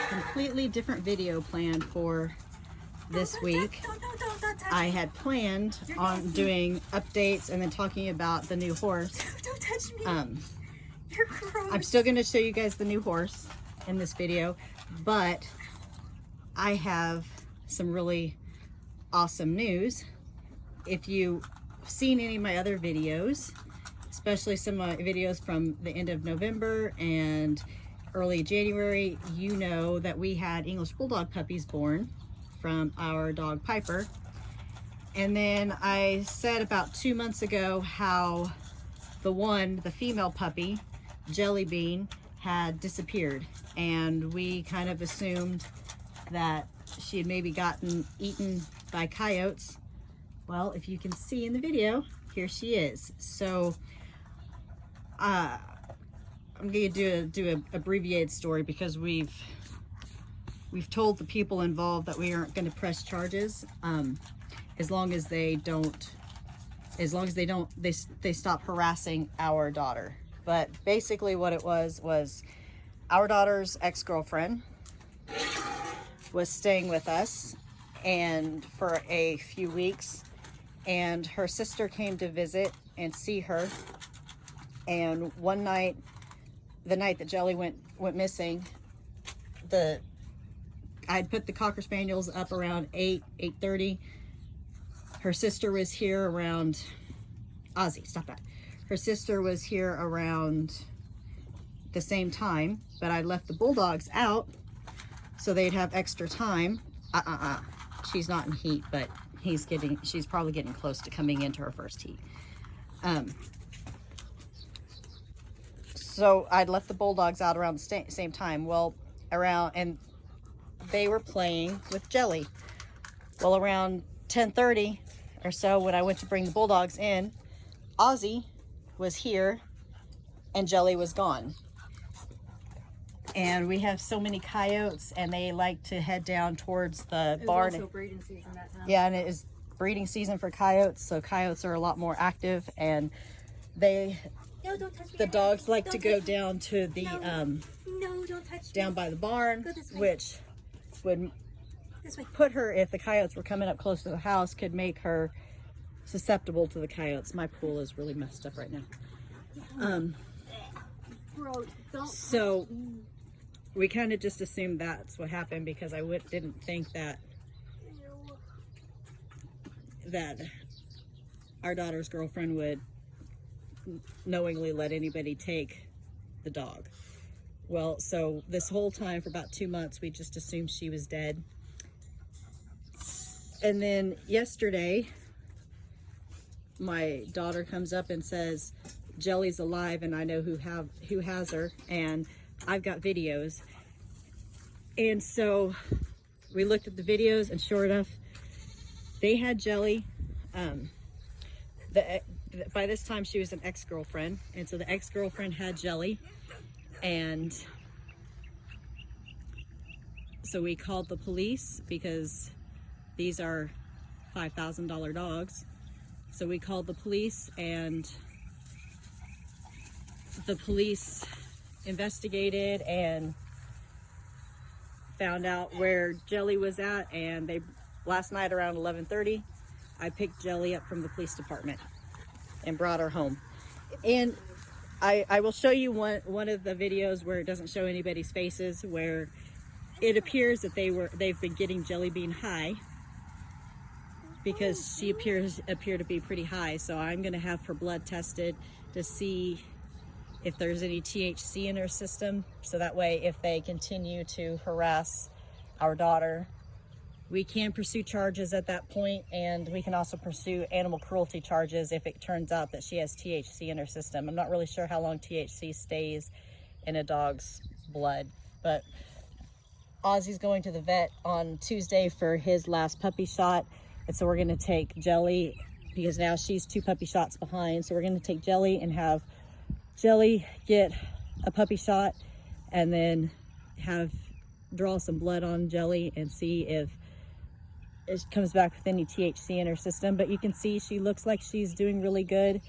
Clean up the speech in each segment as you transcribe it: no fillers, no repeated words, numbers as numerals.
completely different video planned for this week. I had planned on doing updates and then talking about the new horse. Don't touch me. You're gross. I'm still going to show you guys the new horse in this video, but I have some really awesome news. If you've seen any of my other videos, especially some of my videos from the end of November and early January, you know that we had English Bulldog puppies born from our dog Piper. And then I said about 2 months ago how the female puppy, Jelly Bean, had disappeared, and we kind of assumed that she had maybe gotten eaten by coyotes. Well, if you can see in the video, here she is. So I'm going to do an abbreviated story because we've told the people involved that we aren't going to press charges as long as they stop harassing our daughter. But basically what it was our daughter's ex-girlfriend was staying with us and for a few weeks, and her sister came to visit and see her. And one night, the night that Jelly went missing, I'd put the Cocker Spaniels up around 8:30. Her sister was here around, Ozzy, stop that. Her sister was here around the same time, but I left the Bulldogs out so they'd have extra time. She's not in heat, but she's probably getting close to coming into her first heat. So I'd left the Bulldogs out around the same time. Well, and they were playing with Jelly. Well, around 10:30 or so, when I went to bring the Bulldogs in, Ozzy was here and Jelly was gone. And we have so many coyotes, and they like to head down towards the barn. It was also breeding season that time. Yeah, and it is breeding season for coyotes, so coyotes are a lot more active, and the dogs like to go down to the don't touch down me. by the barn, which would This way. put her, if the coyotes were coming up close to the house, could make her susceptible to the coyotes. My pool is really messed up right now. Bro, don't. So we kind of just assumed that's what happened, because I didn't think that our daughter's girlfriend would knowingly let anybody take the dog. Well, so this whole time for about 2 months, we just assumed she was dead. And then yesterday, my daughter comes up and says, Jelly's alive, and I know who has her, and I've got videos. And so we looked at the videos, and sure enough, they had Jelly. By this time, she was an ex-girlfriend, and so the ex-girlfriend had Jelly, and so we called the police because these are $5,000 dogs. So we called the police, and the police investigated and found out where Jelly was at, and last night around 11:30, I picked Jelly up from the police department and brought her home. And I will show you one of the videos where it doesn't show anybody's faces, where it appears that they've been getting Jelly Bean high, because she appear to be pretty high. So I'm going to have her blood tested to see if there's any THC in her system, so that way if they continue to harass our daughter, we can pursue charges at that point, and we can also pursue animal cruelty charges if it turns out that she has THC in her system. I'm not really sure how long THC stays in a dog's blood, but Ozzy's going to the vet on Tuesday for his last puppy shot, and so we're going to take Jelly, because now she's 2 puppy shots behind, so we're going to take Jelly and have Jelly get a puppy shot, and then draw some blood on Jelly and see if it comes back with any THC in her system. But you can see she looks like she's doing really good.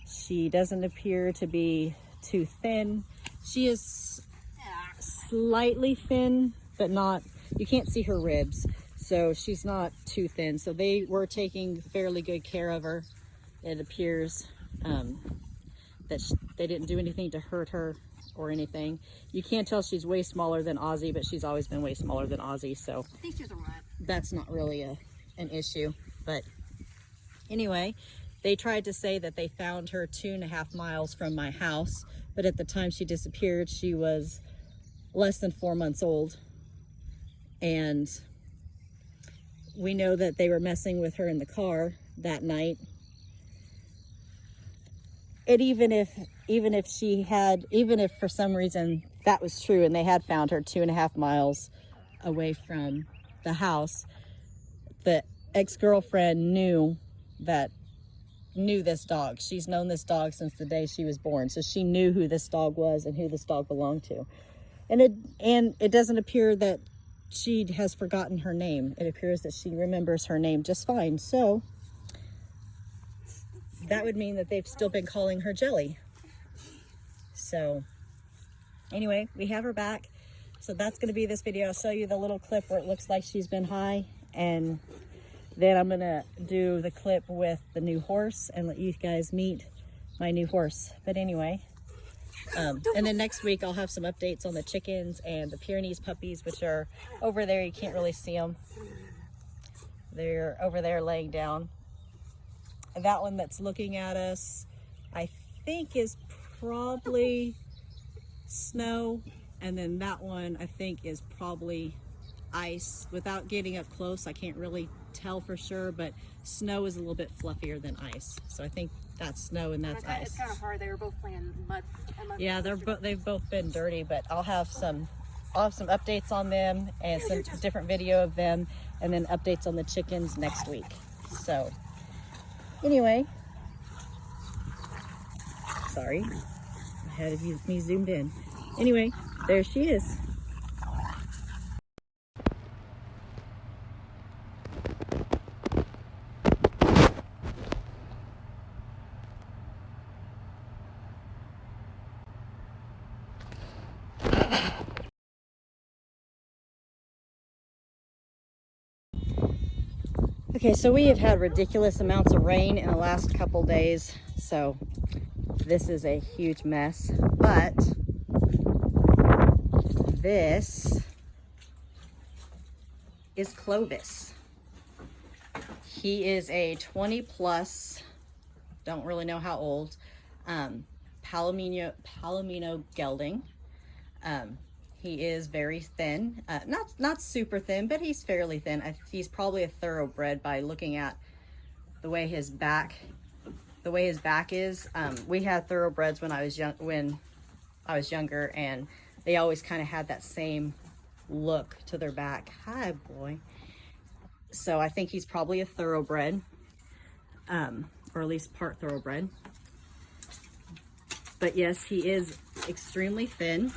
She doesn't appear to be too thin. She is slightly thin, but not, you can't see her ribs. So she's not too thin. So they were taking fairly good care of her. It appears that they didn't do anything to hurt her or anything. You can't tell she's way smaller than Ozzy, but she's always been way smaller than Ozzy. So I think she's a runt. That's not really an issue. But anyway, they tried to say that they found her 2.5 miles from my house, but at the time she disappeared, she was less than 4 months old. And we know that they were messing with her in the car that night. And even if for some reason that was true and they had found her 2.5 miles away from the house, the ex-girlfriend knew this dog. She's known this dog since the day she was born. So she knew who this dog was and who this dog belonged to. And it doesn't appear that she has forgotten her name. It appears that she remembers her name just fine. So that would mean that they've still been calling her Jelly. So anyway, we have her back. So that's going to be this video. I'll show you the little clip where it looks like she's been high, and then I'm going to do the clip with the new horse and let you guys meet my new horse. But anyway, and then next week I'll have some updates on the chickens and the Pyrenees puppies, which are over there. You can't really see them. They're over there laying down. That one that's looking at us, I think is probably Snow. And then that one I think is probably Ice. Without getting up close, I can't really tell for sure, but Snow is a little bit fluffier than Ice. So I think that's Snow and that's Ice. It's kind of hard. They were both playing mud. Yeah, they've both been dirty, but I'll have some updates on them and some different video of them, and then updates on the chickens next week. So anyway, sorry, I had me zoomed in. Anyway, there she is. Okay, so we have had ridiculous amounts of rain in the last couple days, so this is a huge mess, but this is Clovis. He is a 20 plus, don't really know how old, Palomino gelding. He is very thin, not super thin, but he's fairly thin. He's probably a thoroughbred by looking at the way his back is. We had thoroughbreds when I was younger, and they always kind of had that same look to their back. Hi, boy. So I think he's probably a thoroughbred, or at least part thoroughbred. But yes, he is extremely thin.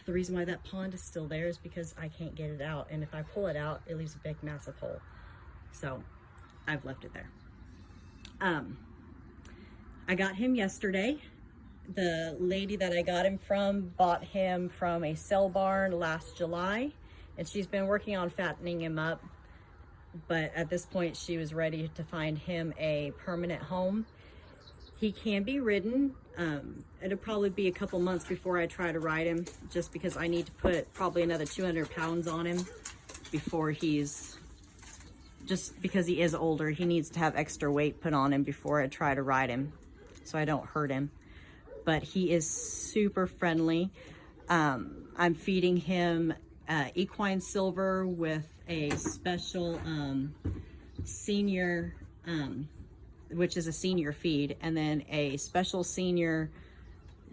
The reason why that pond is still there is because I can't get it out, and if I pull it out, it leaves a big massive hole. So I've left it there. I got him yesterday. The lady that I got him from bought him from a sale barn last July, and she's been working on fattening him up, but at this point she was ready to find him a permanent home. He can be ridden. It'll probably be a couple months before I try to ride him, just because I need to put probably another 200 pounds on him before just because he is older, he needs to have extra weight put on him before I try to ride him, so I don't hurt him. But he is super friendly. I'm feeding him equine silver with a special senior, which is a senior feed, and then a special senior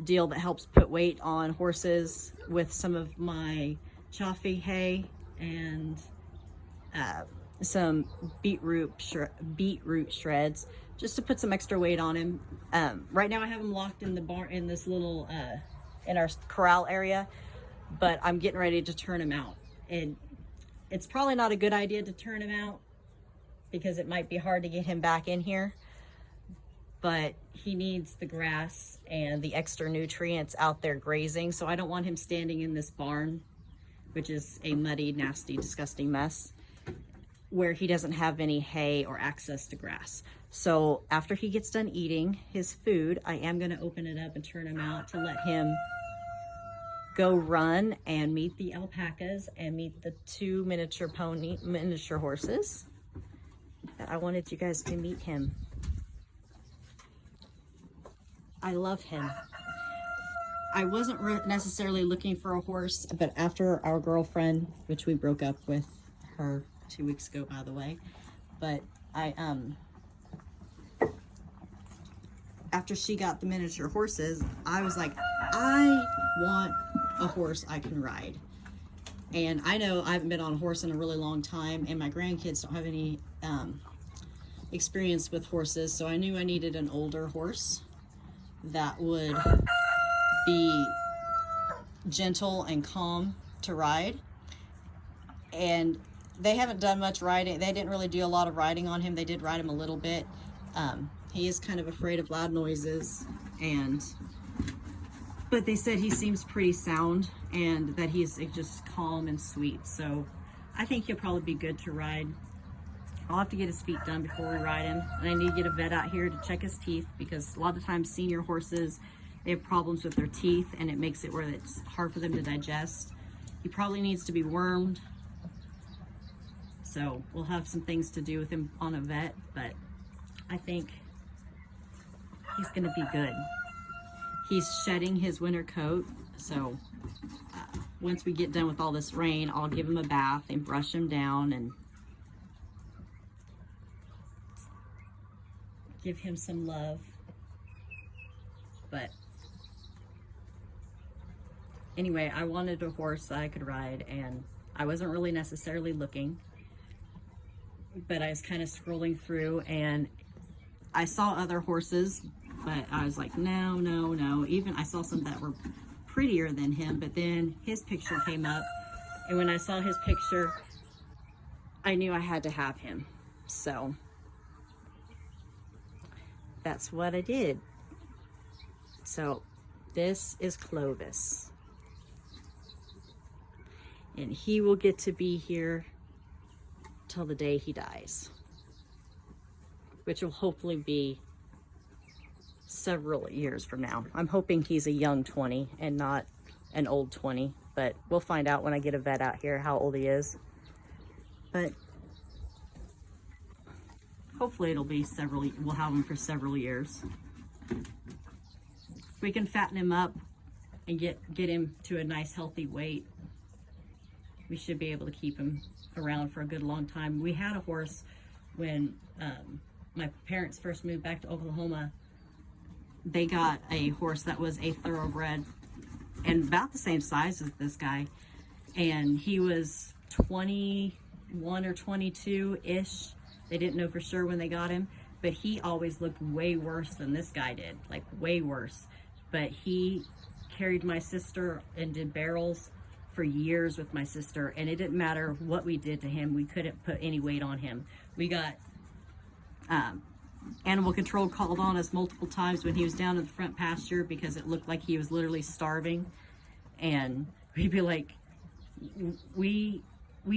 deal that helps put weight on horses with some of my chaffee hay and some beetroot shreds, just to put some extra weight on him. Right now I have him locked in the barn, in this little in our corral area, but I'm getting ready to turn him out. And it's probably not a good idea to turn him out because it might be hard to get him back in here, but he needs the grass and the extra nutrients out there grazing, so I don't want him standing in this barn which is a muddy, nasty, disgusting mess, where he doesn't have any hay or access to grass. So after he gets done eating his food, I am going to open it up and turn him out to let him go run and meet the alpacas and meet the 2 miniature horses. I wanted you guys to meet him. I love him. I wasn't necessarily looking for a horse, but after our girlfriend, which we broke up with her 2 weeks ago, by the way, but after she got the miniature horses, I was like, I want a horse I can ride. And I know I haven't been on a horse in a really long time, and my grandkids don't have any experience with horses, so I knew I needed an older horse that would be gentle and calm to ride. And they haven't done much riding. They didn't really do a lot of riding on him. They did ride him a little bit. He is kind of afraid of loud noises, but they said he seems pretty sound and that he's just calm and sweet. So I think he'll probably be good to ride. I'll have to get his feet done before we ride him. And I need to get a vet out here to check his teeth, because a lot of times senior horses, they have problems with their teeth and it makes it where it's hard for them to digest. He probably needs to be wormed. So we'll have some things to do with him on a vet, but I think he's gonna be good. He's shedding his winter coat, so once we get done with all this rain, I'll give him a bath and brush him down and give him some love. But anyway, I wanted a horse that I could ride, and I wasn't really necessarily looking, but I was kind of scrolling through and I saw other horses, but I was like, no, no, no. Even I saw some that were prettier than him, but then his picture came up, and when I saw his picture, I knew I had to have him. So that's what I did. So this is Clovis, and he will get to be here till the day he dies, which will hopefully be several years from now. I'm hoping he's a young 20 and not an old 20, but we'll find out when I get a vet out here how old he is. But hopefully it'll be we'll have him for several years. If we can fatten him up and get him to a nice healthy weight, we should be able to keep him around for a good long time. We had a horse when my parents first moved back to Oklahoma. They got a horse that was a thoroughbred and about the same size as this guy, and he was 21 or 22-ish. They didn't know for sure when they got him, but he always looked way worse than this guy did, like way worse. But he carried my sister and did barrels for years with my sister, and it didn't matter what we did to him. We couldn't put any weight on him. We got animal control called on us multiple times when he was down in the front pasture because it looked like he was literally starving, and we'd be like, we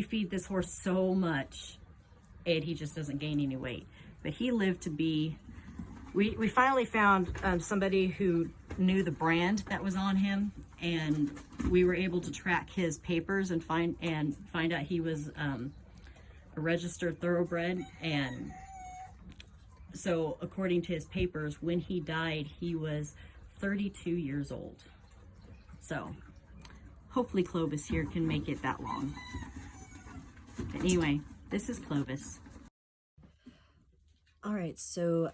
feed this horse so much and he just doesn't gain any weight. But he lived to be, we finally found somebody who knew the brand that was on him, and we were able to track his papers and find out he was a registered thoroughbred. And so according to his papers, when he died, he was 32 years old. So hopefully Clovis here can make it that long. But anyway, this is Clovis. All right, so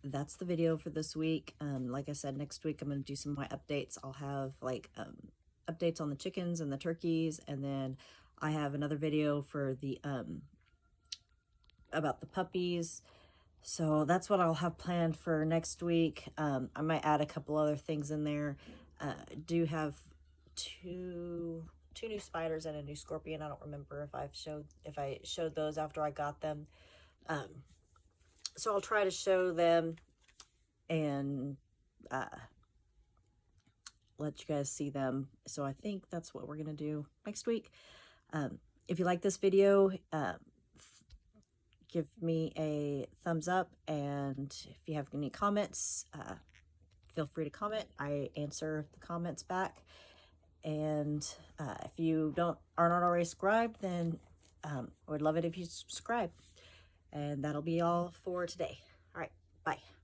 that's the video for this week. Like I said, next week I'm going to do some of my updates. I'll have like updates on the chickens and the turkeys, and then I have another video for the about the puppies. So that's what I'll have planned for next week. I might add a couple other things in there. Do have two new spiders and a new scorpion. I don't remember if I showed those after I got them. So I'll try to show them and let you guys see them. So I think that's what we're gonna do next week. If you like this video, give me a thumbs up, and if you have any comments, feel free to comment. I answer the comments back. And if you are not already subscribed, then I would love it if you subscribe. And that'll be all for today. All right, bye.